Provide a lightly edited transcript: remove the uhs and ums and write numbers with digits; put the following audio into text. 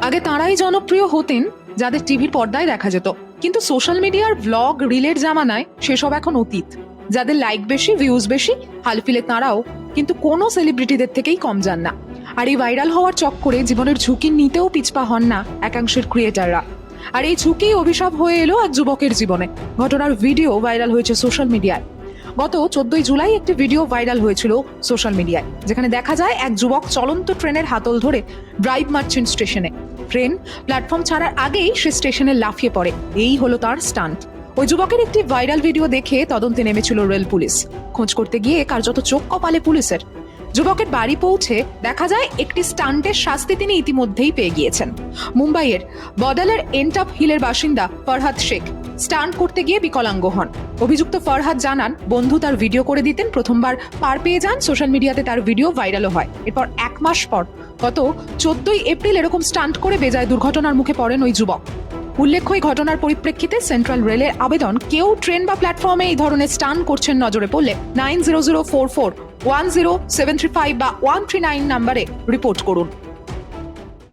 আগে তাঁরাই জনপ্রিয় হতেন যাদের টিভির পর্দায় দেখা যেত, কিন্তু সোশ্যাল মিডিয়ার ব্লগ রিলের জামানায় সেসব এখন অতীত। যাদের লাইক বেশি, ভিউজ বেশি, হালফিলে তাঁরাও কিন্তু কোনো সেলিব্রিটিদের থেকেই কম যান না। আর এই ভাইরাল হওয়ার চক্করে জীবনের ঝুঁকি নিতেও পিছপা হন না একাংশের ক্রিয়েটাররা। আর এই ঝুঁকি অভিশাপ হয়ে এলো এক যুবকের জীবনে। ঘটনার ভিডিও ভাইরাল হয়েছে সোশ্যাল মিডিয়ায়। গত 14 জুলাই একটি ভিডিও ভাইরাল হয়েছিল সোশ্যাল মিডিয়ায়, যেখানে দেখা যায় এক যুবক চলন্ত ট্রেনের হাতল ধরে ড্রাইভ মারছেন স্টেশনে। ট্রেন প্ল্যাটফর্ম ছাড়ার আগেই সে স্টেশনে লাফিয়ে পড়ে। এই হলো তার স্টান্ট। ওই যুবকের একটি ভাইরাল ভিডিও দেখে তদন্তে নেমেছিল রেল পুলিশ। খোঁজ করতে গিয়ে কার্যত চোখ কপালে পুলিশের। যুবকের বাড়ি পৌঁছে দেখা যায় একটি স্টান্টের শাস্তি তিনি ইতিমধ্যেই পেয়ে গিয়েছেন। মুম্বাইয়ের বডালার এন্টাপ হিলের বাসিন্দা ফরহাদ শেখ স্টান্ট করতে গিয়ে বিকলাঙ্গ হন। অভিযুক্ত ফরহাদ জানান, বন্ধু তার ভিডিও করে দিতেন। প্রথমবার পার পেয়ে যান, সোশ্যাল মিডিয়াতে তার ভিডিও ভাইরালও হয়। এরপর 1 মাস পর গত 14 এপ্রিল এরকম স্টান্ট করে বেজায় দুর্ঘটনার মুখে পড়েন ওই যুবক। উল্লেখ্য, এই ঘটনার পরিপ্রেক্ষিতে সেন্ট্রাল রেলের আবেদন, কেউ ট্রেন বা প্ল্যাটফর্মে এই ধরনের স্টান্ট করছেন নজরে পড়লে 9004410735 বা 139 নম্বরে রিপোর্ট করুন।